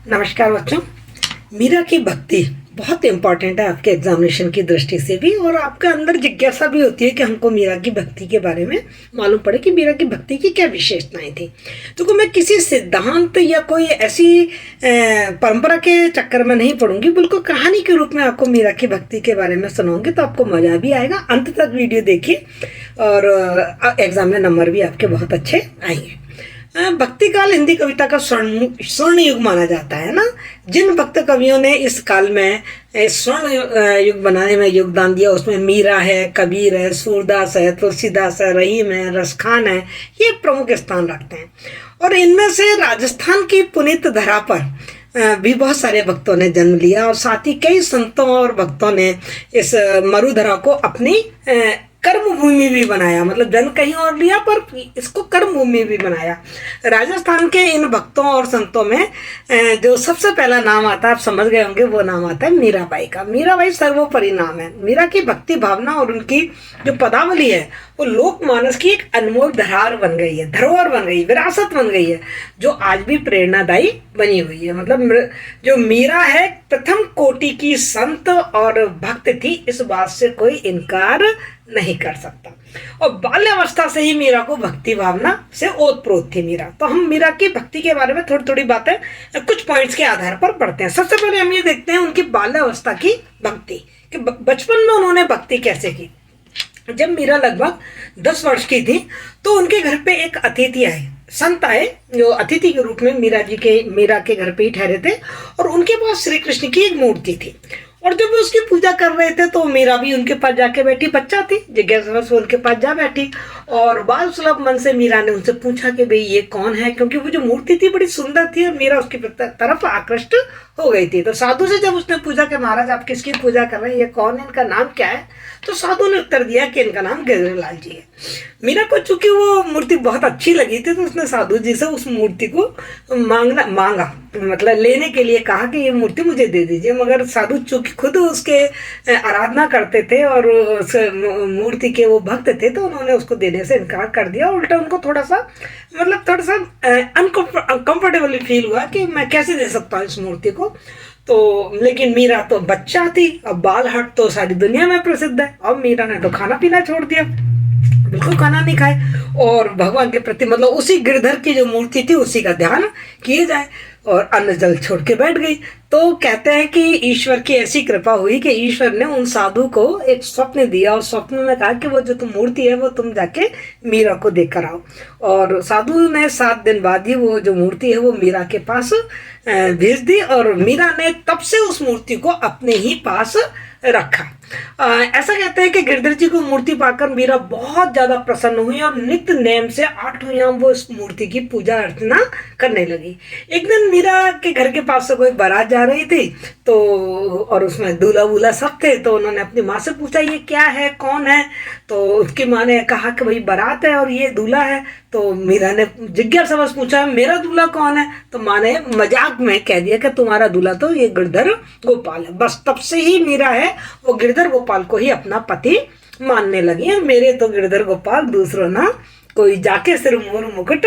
नमस्कार बच्चों। मीरा की भक्ति बहुत इम्पॉर्टेंट है आपके एग्जामिनेशन की दृष्टि से भी, और आपके अंदर जिज्ञासा भी होती है कि हमको मीरा की भक्ति के बारे में मालूम पड़े कि मीरा की भक्ति की क्या विशेषताएं थी। तो मैं किसी सिद्धांत या कोई ऐसी परंपरा के चक्कर में नहीं पढ़ूंगी, बिल्कुल कहानी के रूप में आपको मीरा की भक्ति के बारे में सुनाऊंगी, तो आपको मज़ा भी आएगा। अंत तक वीडियो देखिए और एग्जाम में नंबर भी आपके बहुत अच्छे आएंगे। भक्ति काल हिंदी कविता का स्वर्ण युग माना जाता है ना। जिन भक्त कवियों ने इस काल में स्वर्ण युग बनाने में योगदान दिया, उसमें मीरा है, कबीर है, सूरदास है, तुलसीदास है, रहीम है, रसखान है, ये प्रमुख स्थान रखते हैं। और इनमें से राजस्थान की पुनीत धरा पर भी बहुत सारे भक्तों ने जन्म लिया, और साथ ही कई संतों और भक्तों ने इस मरुधरा को अपनी कर्म भूमि भी बनाया। मतलब जन्म कहीं और लिया पर इसको कर्म भूमि भी बनाया। राजस्थान के इन भक्तों और संतों में जो सबसे पहला नाम आता है, आप समझ गए होंगे, वो नाम आता है मीराबाई का। मीराबाई सर्वोपरि नाम है। मीरा की भक्ति भावना और उनकी जो पदावली है वो लोकमानस की एक अनमोल धरोहर बन गई है, विरासत बन गई है, जो आज भी प्रेरणादायी बनी हुई है। मतलब जो मीरा है प्रथम कोटि की संत और भक्त थी, इस बात से कोई इनकार नहीं कर सकता। और बाल्यावस्था से ही मीरा को भक्ति भावना से ओतप्रोत थी मीरा। तो हम मीरा की भक्ति के बारे में थोड़ी थोड़ी बातें कुछ पॉइंट्स के आधार पर पढ़ते हैं। सबसे पहले हम ये देखते हैं उनकी बाल्यावस्था की भक्ति, कि बचपन में उन्होंने भक्ति कैसे की। जब मीरा लगभग 10 वर्ष की थी तो उनके घर पे एक अतिथि आए, संत आए, जो अतिथि के रूप में मीरा के घर पे ही ठहरे थे, और उनके पास श्री कृष्ण की एक मूर्ति थी। और जब वो उसकी पूजा कर रहे थे तो मीरा भी उनके पास जाके बैठी, बच्चा थी, जिज्ञासा उनके पास जा बैठी, और बाल सुलभ मन से मीरा ने उनसे पूछा कि भाई ये कौन है, क्योंकि वो जो मूर्ति थी बड़ी सुंदर थी और मीरा उसकी तरफ आकृष्ट हो गई थी। तो साधु से जब उसने पूछा कि महाराज आप किसकी पूजा कर रहे हैं, ये कौन है, इनका नाम क्या है, तो साधु ने उत्तर दिया कि इनका नाम गिरिधरलाल जी है। मीरा को चूंकि वो मूर्ति बहुत अच्छी लगी थी तो उसने साधु जी से उस मूर्ति को मांगा, मतलब लेने के लिए कहा कि ये मूर्ति मुझे दे दीजिए। मगर साधु चूंकि खुद उसके आराधना करते थे और उस मूर्ति के वो भक्त थे, तो उन्होंने उसको देने से इनकार कर दिया। उल्टा उनको थोड़ा सा अनकंफर्टेबल फील हुआ कि मैं कैसे दे सकता हूँ इस मूर्ति को। तो लेकिन मीरा तो बच्चा थी, अब बाल हट तो सारी दुनिया में प्रसिद्ध है। अब मीरा ने तो खाना पीना छोड़ दिया, बिल्कुल खाना नहीं खाए, और भगवान के प्रति मतलब उसी गिरधर की जो मूर्ति थी उसी का ध्यान किए जाए, और अन्न जल छोड़ के बैठ गई। तो कहते हैं कि ईश्वर की ऐसी कृपा हुई कि ईश्वर ने उन साधु को एक स्वप्न दिया, और स्वप्न में कहा कि वो जो तुम मूर्ति है वो तुम जाके मीरा को देख कर आओ। और साधु ने 7 दिन बाद ही वो जो मूर्ति है वो मीरा के पास भेज दी, और मीरा ने तब से उस मूर्ति को अपने ही पास रखा। ऐसा कहते हैं कि गिरधर जी को मूर्ति पाकर मीरा बहुत ज्यादा प्रसन्न हुई और नित्य नेम से 8 याम वो इस मूर्ति की पूजा अर्चना करने लगी। एक दिन मीरा के घर के पास से कोई बारात जा रही थी, तो और उसमें दूल्हा वूल्हा सब थे, तो उन्होंने अपनी माँ से पूछा ये क्या है, कौन है। तो उसकी माँ ने कहा कि भाई बारात है और ये दूल्हा है। तो मीरा ने जिज्ञासा पूछा मेरा दूल्हा कौन है, तो माँ ने मजाक में कह दिया कि तुम्हारा दूल्हा तो ये गिरधर गोपाल है। बस तब से ही मीरा है वो गिरधर गोपाल को ही अपना पति मानने लगी है। मेरे तो गिरधर गोपाल दूसरों ना कोई, जाके सिर मोर मुकुट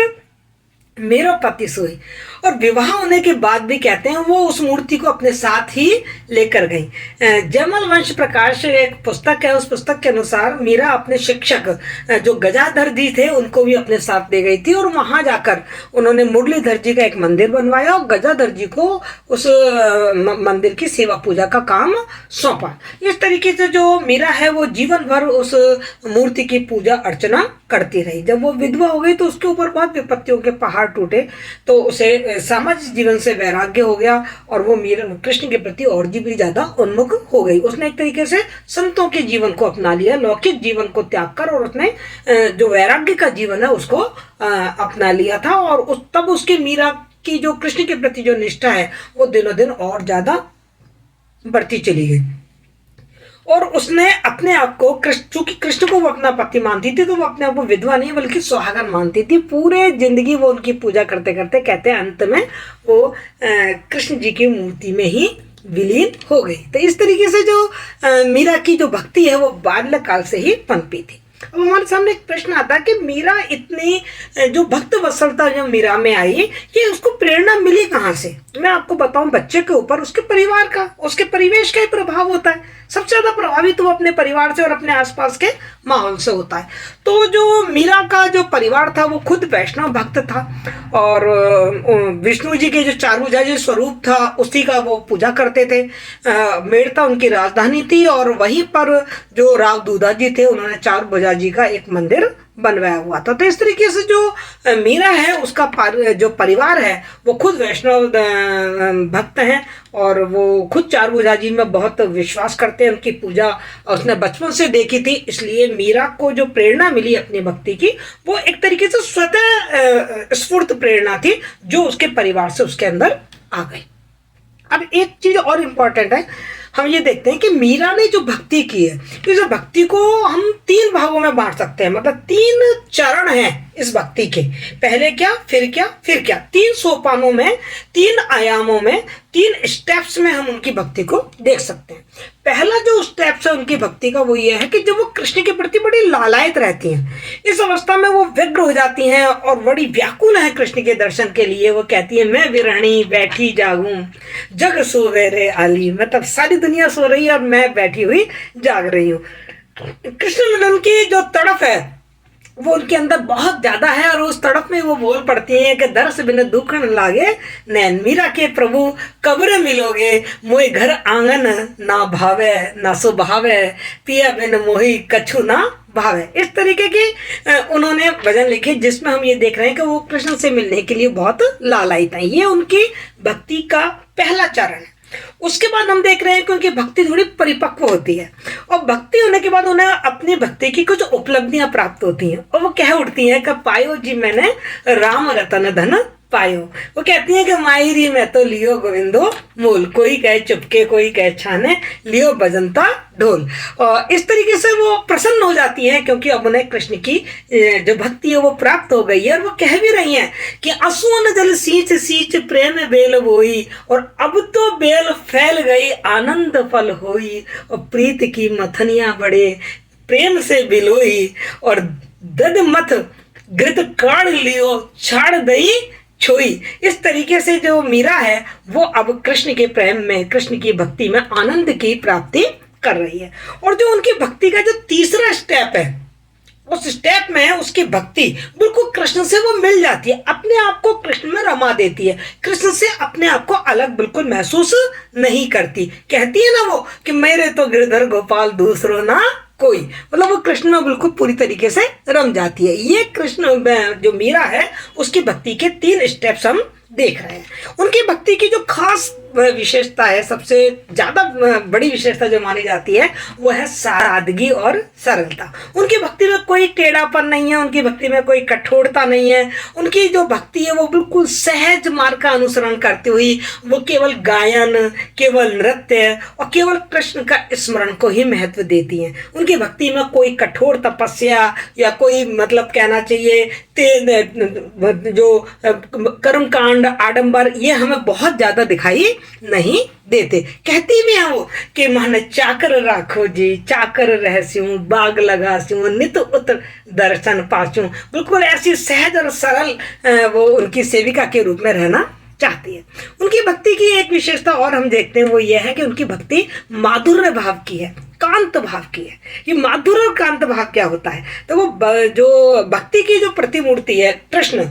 मेरा पति सोई। और विवाह होने के बाद भी कहते हैं वो उस मूर्ति को अपने साथ ही लेकर गई। जयमल वंश प्रकाश एक पुस्तक है, उस पुस्तक के अनुसार मीरा अपने शिक्षक जो गजाधर जी थे उनको भी अपने साथ ले गई थी, और वहां जाकर उन्होंने मुरलीधर जी का एक मंदिर बनवाया और गजाधर जी को उस मंदिर की सेवा पूजा का काम सौंपा। इस तरीके से जो मीरा है वो जीवन भर उस मूर्ति की पूजा अर्चना करती रही। जब वो विधवा हो गई तो उसके ऊपर बहुत विपत्तियों के पहाड़ टूटे, तो उसे सामाजिक जीवन से वैराग्य हो गया, और वो मीरा कृष्ण के प्रति और भी ज्यादा उन्मुख हो गई। उसने एक तरीके से संतों के जीवन को अपना लिया, लौकिक जीवन को त्याग कर, और उसने जो वैराग्य का जीवन है उसको अपना लिया था। और तब उसके मीरा की जो कृष्ण के प्रति जो निष्ठा है वो दिनों दिन और ज्यादा बढ़ती चली गई। और उसने अपने आप को चूंकि कृष्ण को वो अपना पति मानती थी, तो वो अपने आप को विधवा नहीं बल्कि सुहागन मानती थी। पूरे जिंदगी वो उनकी पूजा करते करते कहते हैं अंत में वो कृष्ण जी की मूर्ति में ही विलीन हो गई। तो इस तरीके से जो मीरा की जो भक्ति है वो बाल्यकाल से ही पनपी थी। अब हमारे सामने एक प्रश्न आता है कि मीरा इतनी जो भक्त वत्सलता जो मीरा में आई, ये उसको प्रेरणा मिली कहाँ से? मैं आपको बताऊं, बच्चे के ऊपर उसके परिवार का, उसके परिवेश का ही प्रभाव होता है। सबसे ज्यादा प्रभावित वो अपने परिवार से और अपने आसपास के माहौल से होता है। तो जो मीरा का जो परिवार था वो खुद वैष्णव भक्त था और विष्णु जी के जो चार भुजा जो स्वरूप था उसी का वो पूजा करते थे। मेड़ता उनकी राजधानी थी और वहीं पर जो राव दूधा जी थे उन्होंने चार भुजा जी का एक मंदिर बनवाया हुआ था। तो इस तरीके से जो मीरा है उसका जो परिवार है वो खुद वैष्णव भक्त हैं और वो खुद चार भुजा जी में बहुत विश्वास करते हैं। उनकी पूजा उसने बचपन से देखी थी, इसलिए मीरा को जो प्रेरणा मिली अपनी भक्ति की वो एक तरीके से स्वतः स्फूर्त प्रेरणा थी जो उसके परिवार से उसके अंदर आ गई। अब एक चीज और इम्पोर्टेंट है, हम ये देखते हैं कि मीरा ने जो भक्ति की है, इस भक्ति को हम 3 भागों में बांट सकते हैं। मतलब 3 चरण हैं इस भक्ति के, पहले क्या, फिर क्या, फिर क्या। 3 सोपानों में, 3 आयामों में, 3 स्टेप्स में हम उनकी भक्ति को देख सकते हैं। पहला जो स्टेप्स है उनकी भक्ति का वो ये है कि जब वो कृष्ण के प्रति बड़ी लालायित रहती हैं, इस अवस्था में वो व्यग्र हो जाती हैं और बड़ी व्याकुल है कृष्ण के दर्शन के लिए। वो कहती है, मैं विरहणी बैठी जागूं जग सोवे रे आली, मतलब सारी दुनिया सो रही है और मैं बैठी हुई जाग रही हूँ। कृष्ण मिलन की जो तड़प है वो उनके अंदर बहुत ज्यादा है और उस तड़प में वो बोल पड़ती है कि दर्श बिन दुखन लागे नैन, मीरा के प्रभु कब्र मिलोगे, मोहि घर आंगन ना भावे ना सुभावे, पिया बिन मोहि कछु ना भावे। इस तरीके की उन्होंने भजन लिखे जिसमें हम ये देख रहे हैं कि वो कृष्ण से मिलने के लिए बहुत लालायित है। ये उनकी भक्ति का पहला चरण है। उसके बाद हम देख रहे हैं कि उनकी भक्ति थोड़ी परिपक्व होती है और भक्ति होने के बाद उन्हें अपनी भक्ति की कुछ उपलब्धियां प्राप्त होती हैं और वो कह उठती हैं कि पायो जी मैंने राम रतन धन पायो। वो कहती है कि मायरी मैं तो लियो गोविंदो मोल, कोई कहे चुपके कोई कहे छाने, लियो बजंता ढोल। और इस तरीके से वो प्रसन्न हो जाती हैं क्योंकि अब उन्हें कृष्ण की जो भक्ति है वो प्राप्त हो गई है और वो कह भी रही हैं कि असुवन जल सींच सींच प्रेम बेल बोई, और अब तो बेल फैल गई आनंद फल होई, और प्रीत की मथनिया बड़े प्रेम से बिलोई, और दद मथ घृत काढ़ लियो छाड़ दई छोई। इस तरीके से जो मीरा है वो अब कृष्ण के प्रेम में, कृष्ण की भक्ति में आनंद की प्राप्ति कर रही है। और जो उनकी भक्ति का जो तीसरा स्टेप है उस स्टेप में उसकी भक्ति बिल्कुल कृष्ण से वो मिल जाती है, अपने आप को कृष्ण में रमा देती है, कृष्ण से अपने आप को अलग बिल्कुल महसूस नहीं करती। कहती है ना वो कि मेरे तो गिरधर गोपाल दूसरो ना कोई, मतलब वो कृष्ण में बिल्कुल पूरी तरीके से रम जाती है। ये कृष्ण जो मीरा है उसकी भक्ति के 3 स्टेप्स हम देख रहे हैं। उनकी भक्ति की जो खास विशेषता है, सबसे ज्यादा बड़ी विशेषता जो मानी जाती है वो है सादगी और सरलता। उनकी भक्ति में कोई टेढ़ापन नहीं है, उनकी भक्ति में कोई कठोरता नहीं है। उनकी जो भक्ति है वो बिल्कुल सहज मार्ग का अनुसरण करती हुई वो केवल गायन, केवल नृत्य और केवल कृष्ण का स्मरण को ही महत्व देती हैं। उनकी भक्ति में कोई कठोर तपस्या या कोई मतलब कहना चाहिए जो कर्मकांड, आडंबर, ये हमें बहुत ज्यादा दिखाई नहीं देते। कहती भी है वो कि मन चाकर राखो जी, चाकर रहस्यूं बाग लगास्यूं नित उतर दर्शन पास्यूं। बिल्कुल ऐसी सहज और सरल वो उनकी सेविका के रूप में रहना चाहती है। उनकी भक्ति की एक विशेषता और हम देखते हैं वो ये है कि उनकी भक्ति माधुर्य भाव की है, कांत भाव की है। ये माधुर्य और कांत भाव क्या होता है? तो वो जो भक्ति की जो प्रतिमूर्ति है कृष्ण,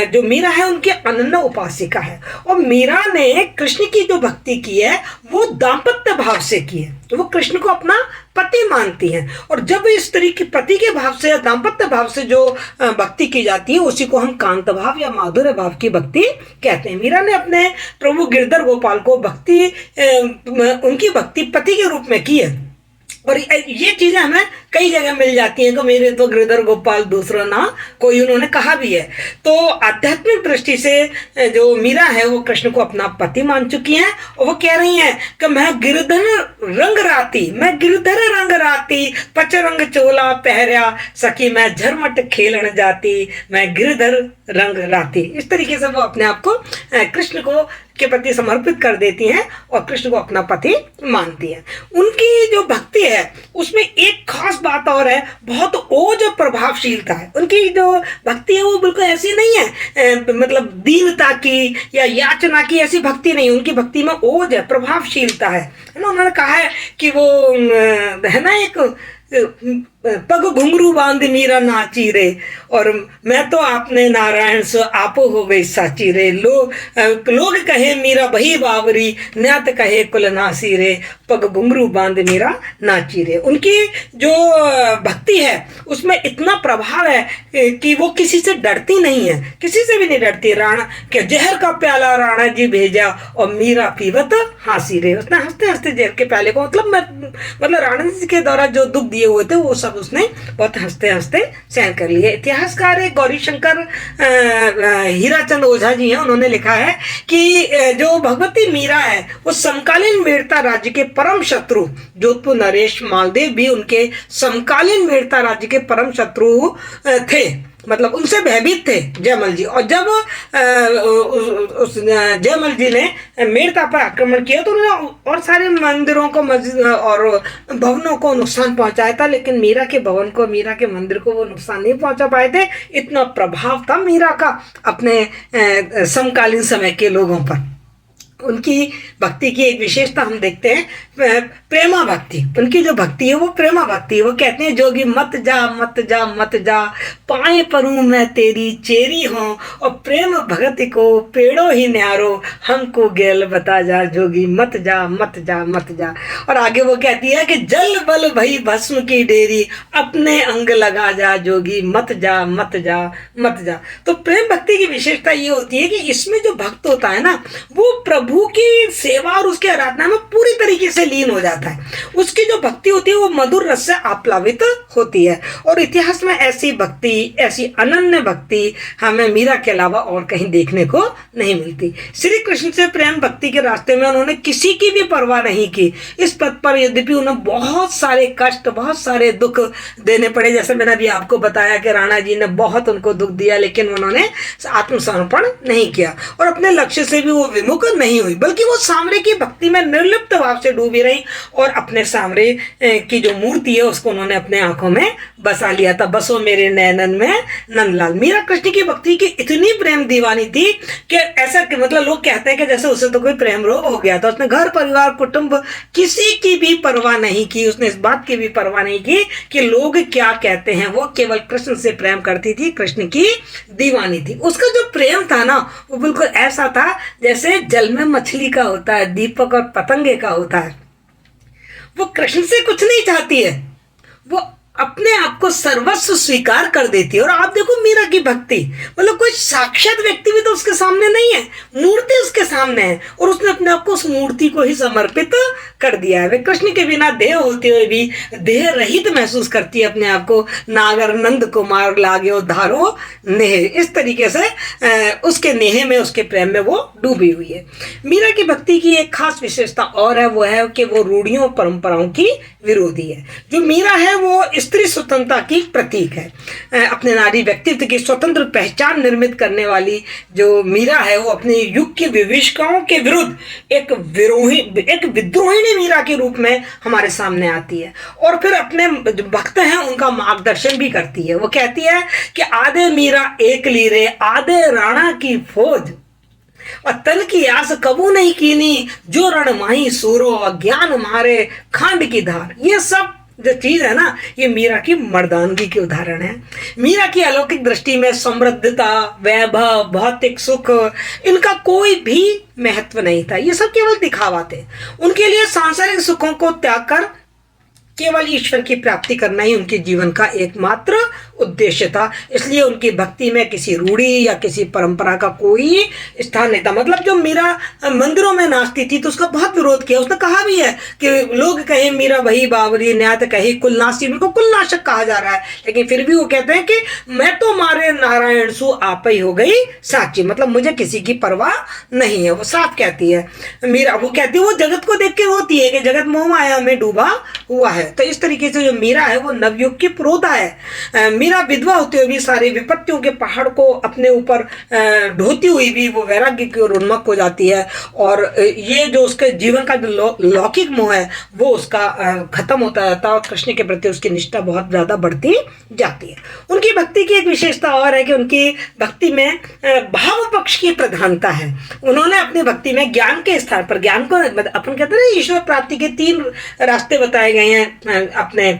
जो मीरा है उनकी अनन्य उपासिका है और मीरा ने कृष्ण की जो भक्ति की है वो दाम्पत्य भाव से की है। तो वो कृष्ण को अपना पति मानती हैं और जब इस तरीके पति के भाव से, दाम्पत्य भाव से जो भक्ति की जाती है उसी को हम कांत भाव या माधुर्य भाव की भक्ति कहते हैं। मीरा ने अपने प्रभु गिरधर गोपाल को भक्ति, उनकी भक्ति पति के रूप में की है और ये चीजें हमें कई जगह मिल जाती हैं कि मेरे तो गिरधर गोपाल दूसरा ना कोई, उन्होंने कहा भी है। तो आध्यात्मिक दृष्टि से जो मीरा है वो कृष्ण को अपना पति मान चुकी हैं और वो कह रही हैं कि मैं गिरधर रंग राती, मैं गिरधर रंग राती, पच रंग चोला पहरिया सखी, मैं झरमट खेलन जाती, मैं गिरधर रंग राती। इस तरीके से वो अपने आप को कृष्ण को के प्रति समर्पित कर देती हैं और कृष्ण को अपना पति मानती हैं। उनकी जो भक्ति है उसमें एक खास बात और है, बहुत ओज और प्रभावशीलता है। उनकी जो भक्ति है वो बिल्कुल ऐसी नहीं है मतलब दीनता की या याचना की ऐसी भक्ति नहीं, उनकी भक्ति में ओज है, प्रभावशीलता है ना। उन्होंने कहा है कि वो है ना एक पग घुंघरू बांध मीरा नाची रे, और मैं तो आपने नारायण सो आपो हो गई साची रे, लोग कहे मीरा बही बावरी, न्यात कहे कुल नासी रे, पग घुंघरू बांध मीरा नाची रे। उनकी जो भक्ति है उसमें इतना प्रभाव है कि वो किसी से डरती नहीं है, किसी से भी नहीं डरती। राणा के जहर का प्याला राणा जी भेजा और मीरा पीवत हंसी रे, उसने हंसते हंसते जहर के प्याले को मतलब राणा जी के द्वारा जो दुख दिए हुए थे वो सब उसने बहुत हंसते हंसते सहन कर लिए। इतिहासकार गौरी शंकर हीराचंद ओझा जी हैं, उन्होंने लिखा है कि जो भगवती मीरा है वो समकालीन मेड़ता राज्य के परम शत्रु जोधपुर नरेश मालदेव भी उनके समकालीन मेड़ता राज्य के परम शत्रु थे, मतलब उनसे भयभीत थे जयमल जी। और जब उस जयमल जी ने मेड़ता पर आक्रमण किया तो उन्होंने और सारे मंदिरों को मस्जिद और भवनों को नुकसान पहुंचाया था, लेकिन मीरा के भवन को, मीरा के मंदिर को वो नुकसान नहीं पहुंचा पाए थे। इतना प्रभाव था मीरा का अपने समकालीन समय के लोगों पर। उनकी भक्ति की एक विशेषता हम देखते हैं, प्रेमा भक्ति। उनकी जो भक्ति है वो प्रेमा भक्ति है। वो कहते हैं जोगी मत जा मत जा मत जा, पाए परूं मैं तेरी चेरी हूँ, और प्रेम भगति को पेड़ो ही न्यारो, हमको गेल बता जा जोगी मत जा मत जा मत जा। और आगे वो कहती है कि जल बल भई भस्म की डेरी, अपने अंग लगा जा जोगी मत जा मत जा मत जा। तो प्रेम भक्ति की विशेषता ये होती है कि इसमें जो भक्त होता है ना वो प्रभु की सेवा और उसके आराधना में पूरी तरीके से लीन हो जाता है। उसकी जो भक्ति होती है वो मधुर रस से आप्लावित होती है। और इतिहास में ऐसी भक्ति, ऐसी अनन्य भक्ति हमें मीरा के अलावा और कहीं देखने को नहीं मिलती। श्री कृष्ण से प्रेम भक्ति के रास्ते में उन्होंने किसी की भी परवाह नहीं की। इस पद पर यद्यपि उन्हें बहुत सारे कष्ट, बहुत सारे दुख देने पड़े, जैसे मैंने अभी आपको बताया कि राणा जी ने बहुत उनको दुख दिया, लेकिन उन्होंने आत्मसमर्पण नहीं किया और अपने लक्ष्य से भी वो विमुख नहीं हुई, बल्कि वो सांवरे की भक्ति में निर्लिप्त भाव से डूबी रही और अपने सांवरे की जो मूर्ति है उसको उन्होंने अपने आंखों में बसा लिया था। बसो मेरे नैनन में नंदलाल। मीरा कृष्ण की भक्ति की इतनी प्रेम दीवानी थी कि ऐसा मतलब लोग कहते हैं कि जैसे उसे तो कोई प्रेम रोग हो गया था। उसने घर परिवार कुटुंब किसी की भी परवाह नहीं की, उसने इस बात की भी परवाह नहीं की कि लोग क्या कहते हैं। वो केवल कृष्ण से प्रेम करती थी, कृष्ण की दीवानी थी। उसका जो प्रेम था ना वो बिल्कुल ऐसा था जैसे जल में मछली का होता है, दीपक और पतंगे का होता है। वो कृष्ण से कुछ नहीं चाहती है, वो अपने आप को सर्वस्व स्वीकार कर देती है। और आप देखो मीरा की भक्ति, मतलब कोई साक्षात व्यक्ति भी तो उसके सामने नहीं है, मूर्ति उसके सामने है और उसने अपने आप को उस मूर्ति को ही समर्पित कर दिया है। वे कृष्ण के बिना देह होते हुए भी देह रहित महसूस करती है अपने आप को। नागर नंद कुमार लागे धारो नेह, इस तरीके से उसके नेह में, उसके प्रेम में वो डूबी हुई है। मीरा की भक्ति की एक खास विशेषता और है, वो है कि वो रूढ़ियों परंपराओं की विरोधी है। जो मीरा है वो स्त्री स्वतंत्रता की प्रतीक है। अपने नारी व्यक्तित्व की स्वतंत्र पहचान निर्मित करने वाली जो मीरा है वो अपने युग की विभीषिकाओं के विरुद्ध एक विद्रोहिणी मीरा के रूप में हमारे सामने आती है और फिर अपने जो भक्त हैं उनका मार्गदर्शन भी करती है। वो कहती है कि आधे मीरा एक लीरे, आधे राणा की फौज, और तन की आस कबू नहीं कीनी, जो रण माही सूरो, अज्ञान मारे खांड की धार। ये सब जो चीज है ना ये मीरा की मर्दानगी के उदाहरण है। मीरा की अलौकिक दृष्टि में समृद्धता, वैभव, भौतिक सुख, इनका कोई भी महत्व नहीं था। ये सब केवल दिखावा थे। उनके लिए सांसारिक सुखों को त्याग कर केवल ईश्वर की प्राप्ति करना ही उनके जीवन का एकमात्र उद्देश्य था। इसलिए उनकी भक्ति में किसी रूढ़ी या किसी परंपरा का कोई स्थान नहीं था। मतलब जो मीरा मंदिरों में नाचती थी तो उसका बहुत विरोध किया। उसने कहा भी है कि लोग कहे मीरा वही बावरी, न्यात कहे कुलनाशी, उनको कुलनाशक कहा जा रहा है, लेकिन फिर भी वो कहते हैं कि मैं तो मारे नारायण सु आप ही हो गई साची, मतलब मुझे किसी की परवाह नहीं है। वो साफ कहती है मीरा। वो कहती है, वो जगत को देख के रोती है कि जगत मोह माया में डूबा हुआ है। तो इस तरीके से जो मीरा है वो नवयुग की पुरोधा है। मीरा विधवा होते हुए भी सारी विपत्तियों के पहाड़ को अपने ऊपर ढोती हुई भी वो वैराग्य की ओर उन्मुख हो जाती है, और ये जो उसके जीवन का जो लौकिक मोह है वो उसका खत्म होता जाता है, और कृष्ण के प्रति उसकी निष्ठा बहुत ज़्यादा बढ़ती जाती है। उनकी भक्ति की एक विशेषता और है कि उनकी भक्ति में भाव पक्ष की प्रधानता है। उन्होंने अपनी भक्ति में ज्ञान के स्थान पर, ज्ञान को अपन कहते हैं ना, ईश्वर प्राप्ति के 3 रास्ते बताए गए हैं अपने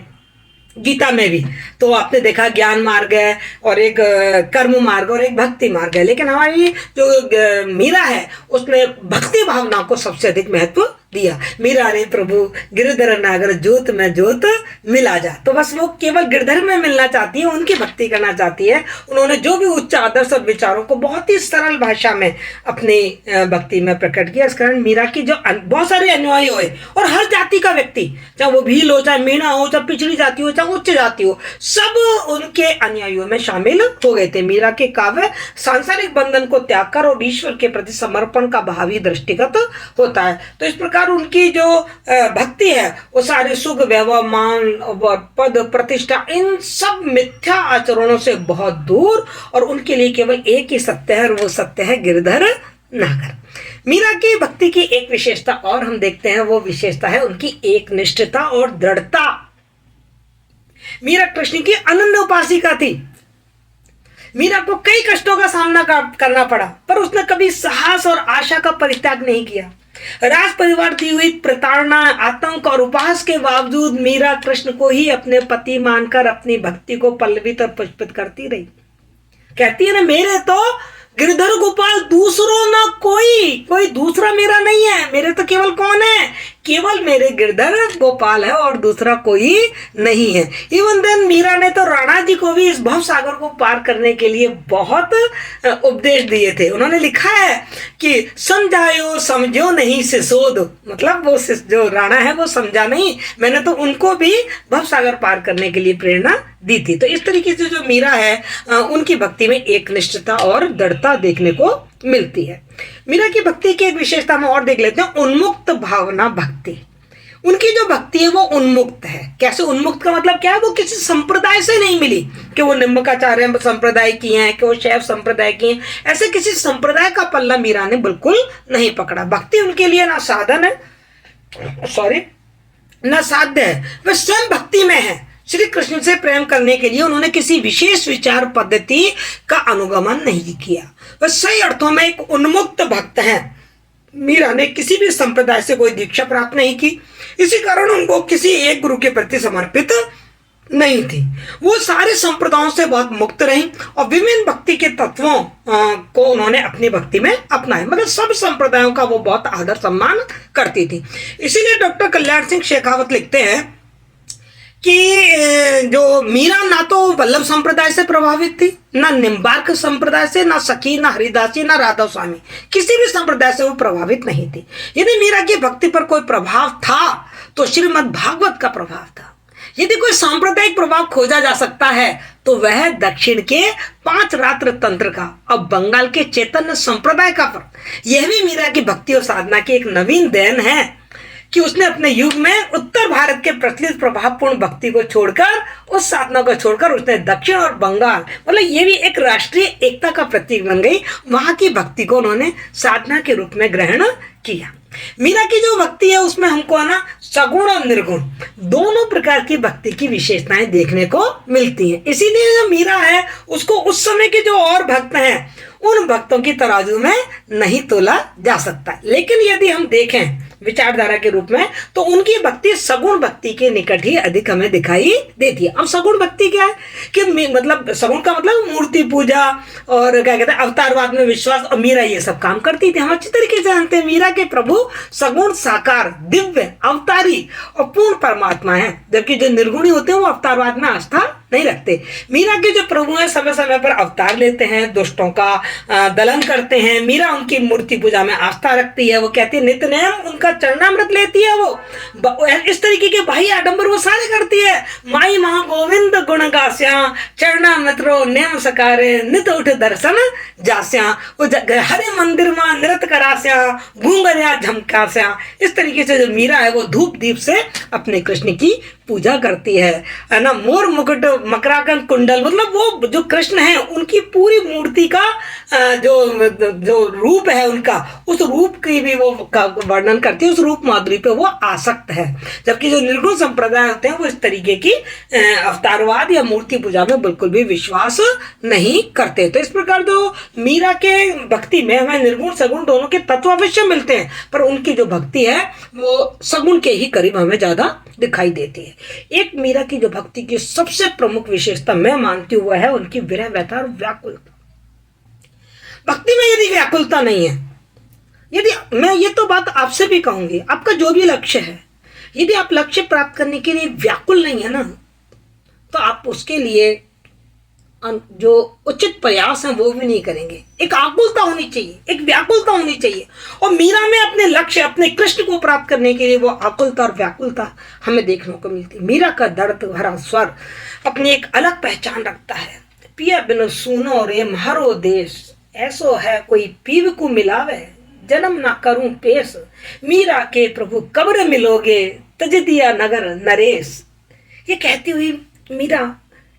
गीता में भी। तो आपने देखा ज्ञान मार्ग है, और एक कर्म मार्ग, और एक भक्ति मार्ग है। लेकिन हमारी जो मीरा है उसने भक्ति भावना को सबसे अधिक महत्व दिया। मीरा रे प्रभु गिरधर नागर ज्योत में ज्योत मिला जा। तो बस वो केवल गिरधर में मिलना चाहती है, उनकी भक्ति करना चाहती है। उन्होंने जो भी उच्च आदर्श और विचारों को बहुत ही सरल भाषा में अपनी भक्ति में प्रकट किया। इस कारण मीरा की जो बहुत सारे अनुयायी हुए, और हर जाति का व्यक्ति, चाहे वो भील हो, चाहे मीणा हो, चाहे पिछड़ी जाति हो, चाहे उच्च जाति हो, सब उनके अनुयायियों में शामिल हो गए थे। मीरा के काव्य सांसारिक बंधन को त्याग कर और ईश्वर के प्रति समर्पण का भावी दृष्टिगत होता है। तो इस प्रकार उनकी जो भक्ति है वो सारे सुख, वैभव, मान, पद, प्रतिष्ठा, इन सब मिथ्या आचरणों से बहुत दूर, और उनके लिए केवल एक ही सत्य है, और वो सत्य है गिरधर नागर। मीरा की भक्ति की एक विशेषता और हम देखते हैं, वो विशेषता है उनकी एक निष्ठता और दृढ़ता। मीरा कृष्ण की अनन्य उपासिका थी। मीरा को कई कष्टों का सामना करना पड़ा, पर उसने कभी साहस और आशा का परित्याग नहीं किया। राज परिवार दी हुई प्रताड़ना, आतंक और उपहास के बावजूद मीरा कृष्ण को ही अपने पति मानकर अपनी भक्ति को पल्लवित और पुष्पित करती रही। कहती है ना, मेरे तो गिरधर गोपाल दूसरों ना कोई दूसरा मेरा नहीं है, मेरे तो केवल कौन है, केवल मेरे गिरधर गोपाल है और दूसरा कोई नहीं है। इवन देन मीरा ने तो राणा जी को भी इस भव सागर को पार करने के लिए बहुत उपदेश दिए थे। उन्होंने लिखा है कि समझायो समझो नहीं सिसोद, मतलब वो जो राणा है वो समझा नहीं, मैंने तो उनको भी भव सागर पार करने के लिए प्रेरणा दी थी। तो इस तरीके से जो मीरा है उनकी भक्ति में एक निष्ठता और दृढ़ता देखने को मिलती है। मीरा की भक्ति की एक विशेषता हम और देख लेते हैं, उन्मुक्त भावना भक्ति। उनकी जो भक्ति है वो उन्मुक्त है। कैसे उन्मुक्त का मतलब क्या है, वो किसी संप्रदाय से नहीं मिली कि वो निम्बकाचार्य संप्रदाय की हैं, कि वो शैव संप्रदाय की हैं, ऐसे किसी संप्रदाय का पल्ला मीरा ने बिल्कुल नहीं पकड़ा। भक्ति उनके लिए ना साधन है, ना साध्य है, वह स्वयं भक्ति में है। श्री कृष्ण से प्रेम करने के लिए उन्होंने किसी विशेष विचार पद्धति का अनुगमन नहीं किया, वह सही अर्थों में एक उन्मुक्त भक्त है। मीरा ने किसी भी संप्रदाय से कोई दीक्षा प्राप्त नहीं की, इसी कारण उनको किसी एक गुरु के प्रति समर्पित नहीं थी। वो सारे संप्रदायों से बहुत मुक्त रही और विभिन्न भक्ति के तत्वों को उन्होंने अपनी भक्ति में अपनाया, मतलब सब संप्रदायों का वो बहुत आदर सम्मान करती थी। इसीलिए डॉक्टर कल्याण सिंह शेखावत लिखते हैं कि जो मीरा ना तो वल्लभ संप्रदाय से प्रभावित थी, ना निम्बार्क संप्रदाय से, ना सखी, ना हरिदासी, ना राधा स्वामी, किसी भी संप्रदाय से वो प्रभावित नहीं थी। यदि मीरा की भक्ति पर कोई प्रभाव था तो श्रीमद् भागवत का प्रभाव था। यदि कोई सांप्रदायिक प्रभाव खोजा जा सकता है तो वह दक्षिण के 5 रात्र तंत्र का और बंगाल के चैतन्य संप्रदाय का। यह भी मीरा की भक्ति और साधना की एक नवीन देन है कि उसने अपने युग में उत्तर भारत के प्रचलित प्रभावपूर्ण भक्ति को छोड़कर, उस साधना को छोड़कर उसने दक्षिण और बंगाल, मतलब ये भी एक राष्ट्रीय एकता का प्रतीक बन गई, वहां की भक्ति को उन्होंने साधना के रूप में ग्रहण किया। मीरा की जो भक्ति है उसमें हमको है ना सगुण और निर्गुण दोनों प्रकार की भक्ति की विशेषताएं देखने को मिलती हैं। इसीलिए जो मीरा है उसको उस समय के जो और भक्त हैं उन भक्तों की तराजू में नहीं तोला जा सकता। लेकिन यदि हम देखें विचारधारा के रूप में तो उनकी भक्ति सगुण भक्ति के निकट ही अधिक हमें दिखाई देती है। अब सगुण भक्ति क्या है कि मतलब सगुण का मतलब मूर्ति पूजा और क्या कहते हैं अवतारवाद में विश्वास, और मीरा ये सब काम करती थी। हम अच्छी तरीके से जानते हैं मीरा के प्रभु सगुण साकार दिव्य अवतारी और पूर्ण परमात्मा है, जबकि जो निर्गुणी होते हैं वो अवतारवाद में आस्था नहीं रखते। मीरा के जो प्रभु हैं समय समय पर अवतार लेते हैं, दुष्टों का दलन करते हैं। मीरा उनकी मूर्ति पूजा में आस्था रखती है, वो कहती है नित्य नेम उनका चरणामृत लेती है, वो इस तरीके के भाई आडंबर वो सारे करती है। माई महा गोविंद गुण गास्या चरणामृत रो नेम सकारे नित उठ दर्शन जास्या, वो हरे मंदिर में नृत्य करास्या घूंगरिया झमकास्या। इस तरीके से जो मीरा है वो धूप दीप से अपने कृष्ण की पूजा करती है ना। मोर मुकुट मकराकंद कुंडल, मतलब वो जो कृष्ण है उनकी पूरी मूर्ति का जो जो रूप है उनका, उस रूप की भी वो वर्णन करती है, उस रूप माधुरी पे वो आसक्त है। जबकि जो निर्गुण संप्रदाय होते हैं वो इस तरीके की अवतारवाद या मूर्ति पूजा में बिल्कुल भी विश्वास नहीं करते। तो इस प्रकार जो मीरा के भक्ति में हमें निर्गुण सगुण दोनों के तत्व अवश्य मिलते हैं, पर उनकी जो भक्ति है वो सगुण के ही करीब हमें ज्यादा दिखाई देती है। एक मीरा की जो भक्ति की सबसे प्रमुख विशेषता मैं मानती हूँ वह है उनकी विरह व्यथा और व्याकुलता। भक्ति में यदि व्याकुलता नहीं है, यदि मैं ये तो बात आपसे भी कहूंगी, आपका जो भी लक्ष्य है, यदि आप लक्ष्य प्राप्त करने के लिए व्याकुल नहीं है ना, तो आप उसके लिए जो उचित प्रयास है वो भी नहीं करेंगे। एक आकुलता होनी चाहिए, एक व्याकुलता होनी चाहिए। और मीरा में अपने लक्ष्य, अपने कृष्ण को प्राप्त करने के लिए वो आकुलता और व्याकुलता हमें देखने को मिलती है। मीरा का दर्द भरा स्वर अपनी एक अलग पहचान रखता है। पिया बिनु सुनो रे म्हारो देश, ऐसो है कोई पीव को मिलावे, जन्म ना करूं पेश, मीरा के प्रभु कब्र मिलोगे, तज दिया नगर नरेश। ये कहती हुई मीरा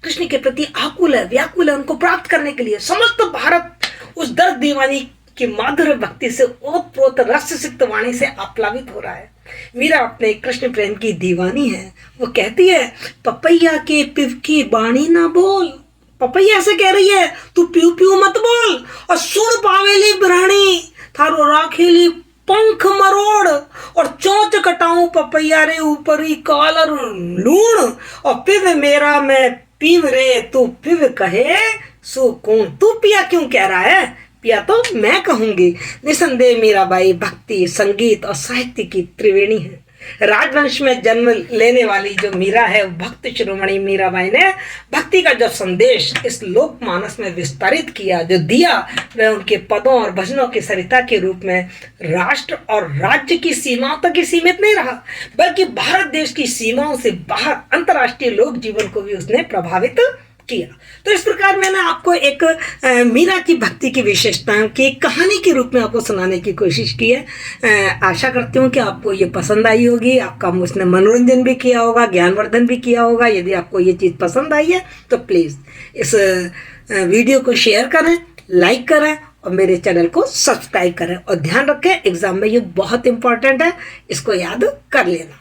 कृष्ण के प्रति आकुल है, व्याकुल है, उनको प्राप्त करने के लिए। समस्त भारत उस दर्द दीवानी की माधुर्य भक्ति से ओतप्रोत रस सिक्त वाणी से आप्लावित हो रहा है। मीरा अपने कृष्ण प्रेम की दीवानी है। वो कहती है, पपैया के पिव की बाणी ना बोल, पपैया से कह रही है तू प्यू प्यू मत बोल, और सुन पावेली ब्राणी थारो राखेली पंख मरोड़, और चोंच कटाऊं पपैया रे ऊपरी कालर लूण, और पिव मेरा मैं पीव रे तू पिव कहे सो कौन। तू पिया क्यों कह रहा है, पिया तो मैं कहूंगी। निसंदेह मीराबाई भक्ति, संगीत और साहित्य की त्रिवेणी है। राजवंश में जन्म लेने वाली जो मीरा है, भक्त शिरोमणि मीराबाई ने भक्ति का जो संदेश इस लोकमानस में विस्तारित किया, जो दिया, वह उनके पदों और भजनों की सरिता के रूप में राष्ट्र और राज्य की सीमाओं तक ही सीमित नहीं रहा, बल्कि भारत देश की सीमाओं से बाहर अंतर्राष्ट्रीय लोक जीवन को भी उसने प्रभावित किया। तो इस प्रकार मैंने आपको एक मीरा की भक्ति की विशेषताओं की कहानी के रूप में आपको सुनाने की कोशिश की है। आशा करती हूँ कि आपको ये पसंद आई होगी, आपका उसने मनोरंजन भी किया होगा, ज्ञानवर्धन भी किया होगा। यदि आपको ये चीज़ पसंद आई है तो प्लीज़ इस वीडियो को शेयर करें, लाइक करें और मेरे चैनल को सब्सक्राइब करें। और ध्यान रखें, एग्जाम में ये बहुत इंपॉर्टेंट है, इसको याद कर लेना।